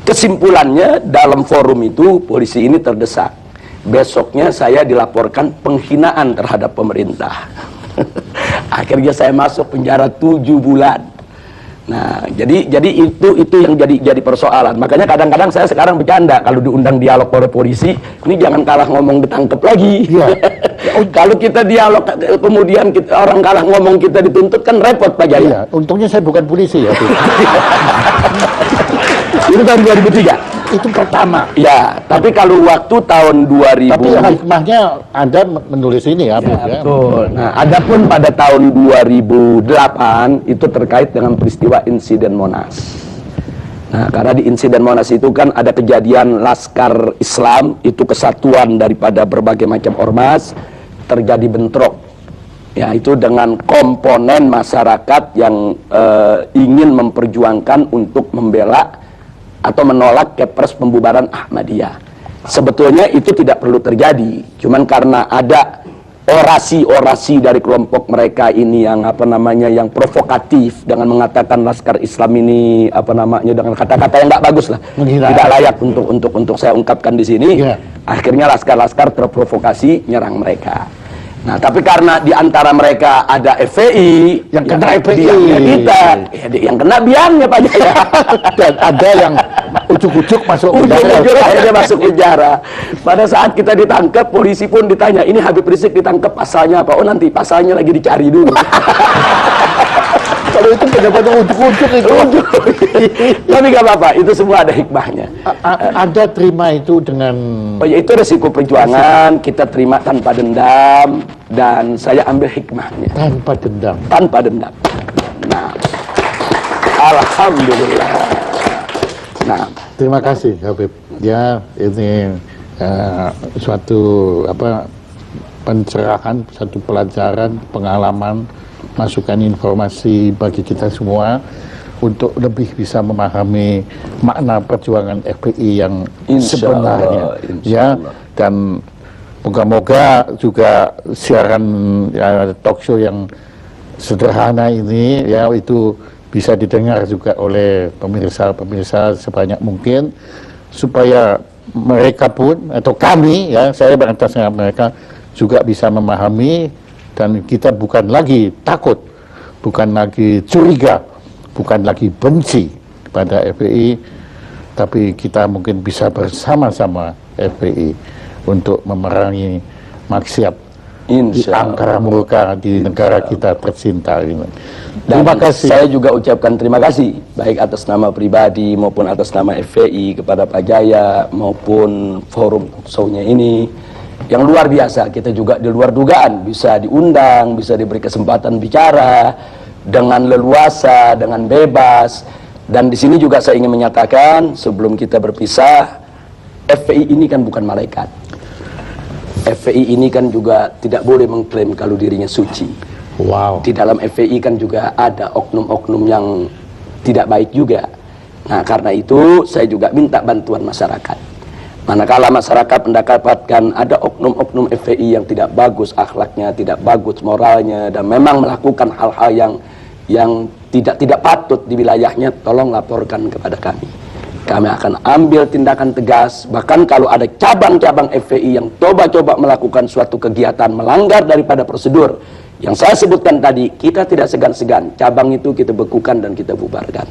Kesimpulannya, dalam forum itu polisi ini terdesak. Besoknya saya dilaporkan penghinaan terhadap pemerintah. Akhirnya saya masuk penjara 7 bulan. Nah, jadi itu yang jadi persoalan. Makanya kadang-kadang saya sekarang bercanda kalau diundang dialog oleh polisi, ini jangan kalah ngomong ditangkap lagi. Ya. Kalau kita dialog kemudian orang kalah ngomong kita dituntut kan repot Pak Jaya. Iya, untungnya saya bukan polisi ya. Itu tahun 2003. Itu pertama. Ya, tapi kalau waktu tahun 2000. Tapi hikmahnya Anda menulis ini ya, ya, betul. Nah, adapun pada tahun 2008 itu terkait dengan peristiwa insiden Monas. Nah, karena di insiden Monas itu kan ada kejadian Laskar Islam, itu kesatuan daripada berbagai macam ormas, terjadi bentrok. Ya, itu dengan komponen masyarakat yang ingin memperjuangkan untuk membela atau menolak Kepres pembubaran Ahmadiyah. Sebetulnya itu tidak perlu terjadi, cuman karena ada orasi-orasi dari kelompok mereka ini yang yang provokatif dengan mengatakan Laskar Islam ini dengan kata-kata yang nggak bagus lah, tidak layak untuk saya ungkapkan di sini. Akhirnya laskar-laskar terprovokasi nyerang mereka. Nah, tapi karena di antara mereka ada FPI yang kena biangnya kita, yang kena biangnya Pak Jaya. Dan ada yang ujuk-ujuk masuk penjara. Akhirnya masuk penjara. Pada saat kita ditangkap, polisi pun ditanya, ini Habib Rizik ditangkap pasalnya apa? Oh, nanti pasalnya lagi dicari dulu. Kalau itu benar-benar ujuk-ujuk itu. Tapi nggak apa-apa, itu semua ada hikmahnya. Anda terima itu dengan... Oh ya, itu resiko perjuangan, kita terima tanpa dendam, dan saya ambil hikmahnya. Tanpa dendam? Tanpa dendam. Nah, alhamdulillah. Nah, terima kasih Habib. Ya, ini suatu pencerahan, satu pelajaran, pengalaman, masukan informasi bagi kita semua untuk lebih bisa memahami makna perjuangan FPI yang sebenarnya. Ya, dan moga-moga juga siaran talk show yang sederhana ini ya itu bisa didengar juga oleh pemirsa-pemirsa sebanyak mungkin, supaya mereka pun atau kami ya, saya beratasnya mereka juga bisa memahami, dan kita bukan lagi takut, bukan lagi curiga, bukan lagi benci pada FPI, tapi kita mungkin bisa bersama-sama FPI untuk memerangi maksiat di angkara murka di negara kita tercinta ini. Terima kasih. Saya juga ucapkan terima kasih baik atas nama pribadi maupun atas nama FPI kepada Pak Jaya maupun forum show-nya ini yang luar biasa. Kita juga di luar dugaan bisa diundang, bisa diberi kesempatan bicara dengan leluasa, dengan bebas. Dan di sini juga saya ingin menyatakan sebelum kita berpisah, FPI ini kan bukan malaikat. FPI ini kan juga tidak boleh mengklaim kalau dirinya suci. Wow. Di dalam FPI kan juga ada oknum-oknum yang tidak baik juga. Nah, karena itu saya juga minta bantuan masyarakat. Manakala masyarakat mendapatkan ada oknum-oknum FPI yang tidak bagus akhlaknya, tidak bagus moralnya, dan memang melakukan hal-hal yang tidak patut di wilayahnya, tolong laporkan kepada kami. Kami akan ambil tindakan tegas. Bahkan kalau ada cabang-cabang FPI yang coba-coba melakukan suatu kegiatan melanggar daripada prosedur yang saya sebutkan tadi, kita tidak segan-segan. Cabang itu kita bekukan dan kita bubarkan.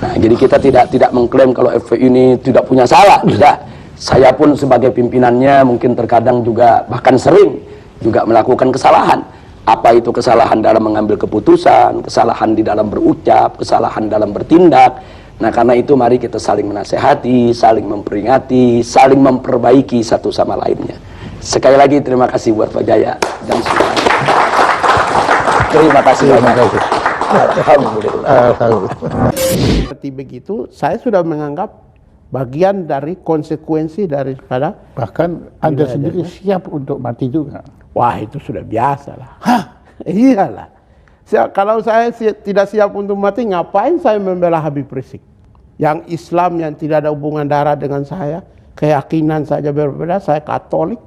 Nah, jadi kita tidak mengklaim kalau FPI ini tidak punya salah. Tidak. Saya pun sebagai pimpinannya mungkin terkadang juga bahkan sering juga melakukan kesalahan. Apa itu kesalahan dalam mengambil keputusan, kesalahan di dalam berucap, kesalahan dalam bertindak. Nah, karena itu mari kita saling menasehati, saling memperingati, saling memperbaiki satu sama lainnya. Sekali lagi terima kasih buat Pak Jaya dan semuanya. Terima kasih banyak. Alhamdulillah. Seperti begitu, saya sudah menganggap bagian dari konsekuensi daripada. Bahkan Anda sendiri siap untuk mati juga. Wah, itu sudah biasa lah. Hah, iyalah. Kalau saya tidak siap untuk mati, ngapain saya membela Habib Rizik? yang Islam yang tidak ada hubungan darah dengan saya, keyakinan saja berbeda, saya Katolik.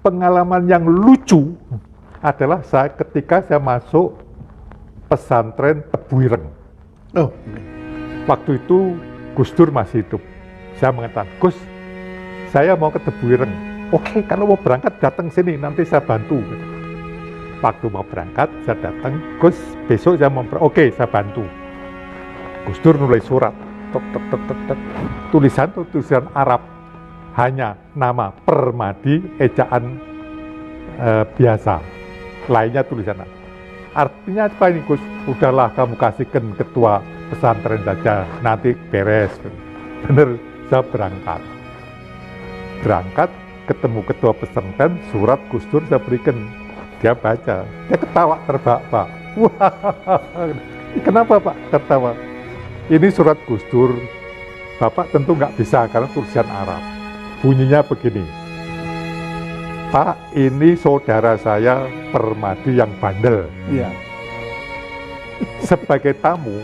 Pengalaman yang lucu adalah ketika saya masuk pesantren Tebuireng. Oh. Waktu itu Gus Dur masih hidup. Saya mengatakan, Gus, saya mau ke Tebuireng. Oke, kalau mau berangkat datang sini, nanti saya bantu. Waktu mau berangkat, saya datang, Gus, besok saya mau oke, saya bantu. Gus Dur nulis surat, tulisan Arab, hanya nama Permadi, ejaan biasa, lainnya tulisan Arab. Artinya apa ini, Gus? Udahlah kamu kasihkan ketua pesantren saja, nanti beres. Bener, saya berangkat. Ketemu ketua pesantren, surat Gus Dur saya berikan. Dia baca, dia ketawa terbahak-bahak. Wah, kenapa Pak tertawa? Ini surat Gus Dur, Bapak tentu nggak bisa karena tulisan Arab. Bunyinya begini, Pak, ini saudara saya Permadi yang bandel. Iya. Sebagai tamu,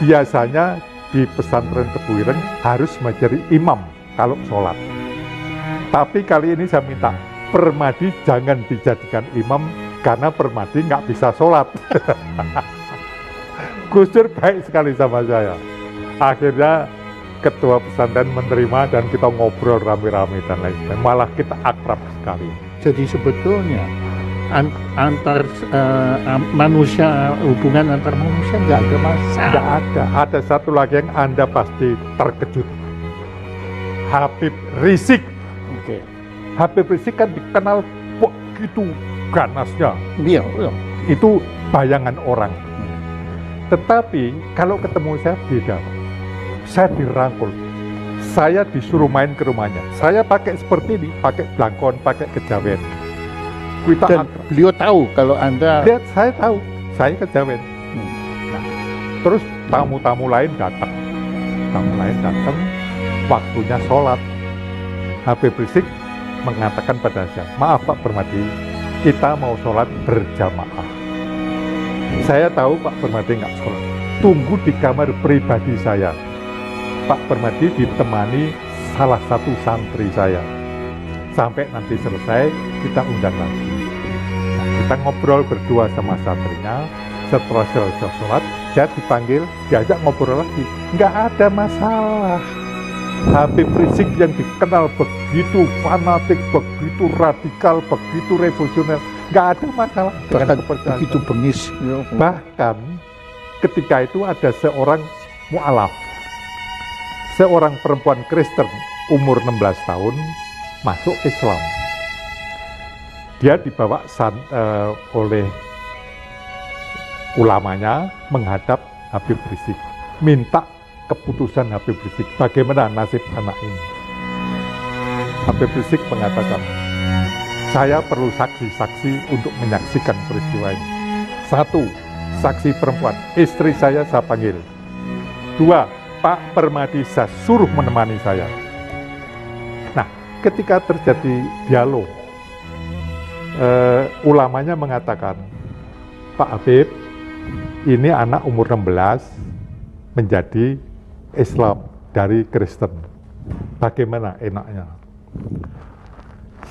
biasanya di pesantren Tebuireng harus menjadi imam kalau sholat. Tapi kali ini saya minta, Permadi jangan dijadikan imam karena Permadi nggak bisa sholat. Gus Dur baik sekali sama saya. Akhirnya ketua pesantren menerima dan kita ngobrol rame-rame dan lain sebagainya. Malah kita akrab sekali. Jadi sebetulnya hubungan antar manusia nggak ada masalah. Nggak ada. Ada satu lagi yang Anda pasti terkejut. Habib Rizik. Oke. Habib Rizik kan dikenal begitu ganasnya. Iya. Itu bayangan orang. Tetapi kalau ketemu saya beda. Saya dirangkul, saya disuruh main ke rumahnya. Saya pakai seperti ini, pakai blangkon, pakai kejawen. Dan beliau tahu kalau Anda... Lihat, saya tahu, saya kejawen. Nah, terus tamu-tamu lain datang. Waktunya sholat. Habib Rizik mengatakan pada saya, maaf Pak Permadi, kita mau sholat berjamaah. Saya tahu Pak Permadi nggak sholat. Tunggu di kamar pribadi saya. Pak Permadi ditemani salah satu santri saya. Sampai nanti selesai, kita undang lagi. Nah, kita ngobrol berdua sama santrinya. Setelah selesai sholat, saya dipanggil, diajak ngobrol lagi. Nggak ada masalah. Habib Rizik yang dikenal begitu fanatik, begitu radikal, begitu revolusioner, nggak ada masalah. Bahkan begitu bengis. Bahkan ketika itu ada seorang mu'alaf, seorang perempuan Kristen umur 16 tahun masuk Islam. Dia dibawa oleh ulamanya menghadap Habib Rizik, minta keputusan Habib Rizik, bagaimana nasib anak ini. Habib Rizik mengatakan, saya perlu saksi-saksi untuk menyaksikan peristiwa ini. 1, saksi perempuan, istri saya panggil. 2, Pak Permadi saya suruh menemani saya. Nah, ketika terjadi dialog, ulamanya mengatakan, Pak Habib, ini anak umur 16 menjadi Islam dari Kristen. Bagaimana enaknya?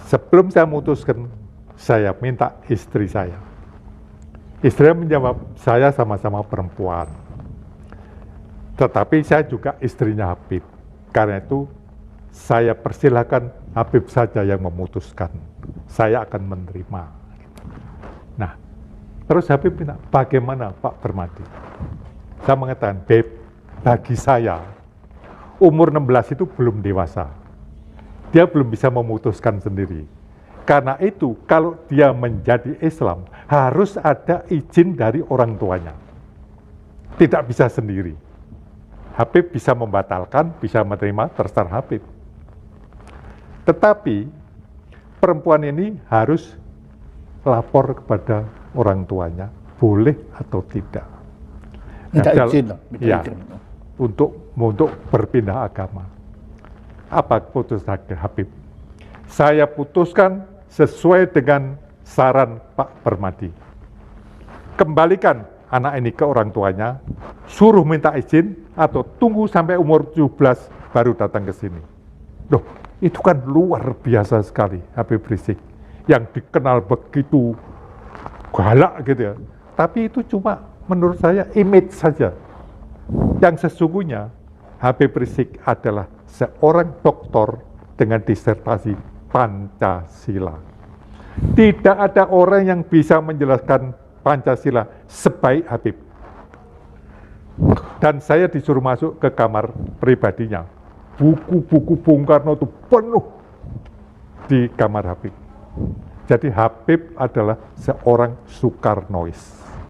Sebelum saya memutuskan, saya minta istri saya. Istrinya menjawab, saya sama-sama perempuan. Tetapi saya juga istrinya Habib. Karena itu saya persilahkan Habib saja yang memutuskan. Saya akan menerima. Nah, terus Habib bilang, bagaimana Pak Permadi? Saya mengatakan, Beb, bagi saya, umur 16 itu belum dewasa. Dia belum bisa memutuskan sendiri. Karena itu, kalau dia menjadi Islam, harus ada izin dari orang tuanya. Tidak bisa sendiri. Habib bisa membatalkan, bisa menerima, terserah Habib. Tetapi perempuan ini harus lapor kepada orang tuanya, boleh atau tidak. Minta izin. Ya, untuk berpindah agama. Apa keputusan Habib? Saya putuskan sesuai dengan saran Pak Permadi. Kembalikan anak ini ke orang tuanya, suruh minta izin, atau tunggu sampai umur 17 baru datang ke sini. Loh, itu kan luar biasa sekali Habib Rizik, yang dikenal begitu galak gitu ya. Tapi itu cuma menurut saya image saja. Yang sesungguhnya Habib Rizik adalah seorang doktor dengan disertasi Pancasila. Tidak ada orang yang bisa menjelaskan Pancasila sebaik Habib. Dan saya disuruh masuk ke kamar pribadinya. Buku-buku Bung Karno itu penuh di kamar Habib. Jadi Habib adalah seorang Soekarnois.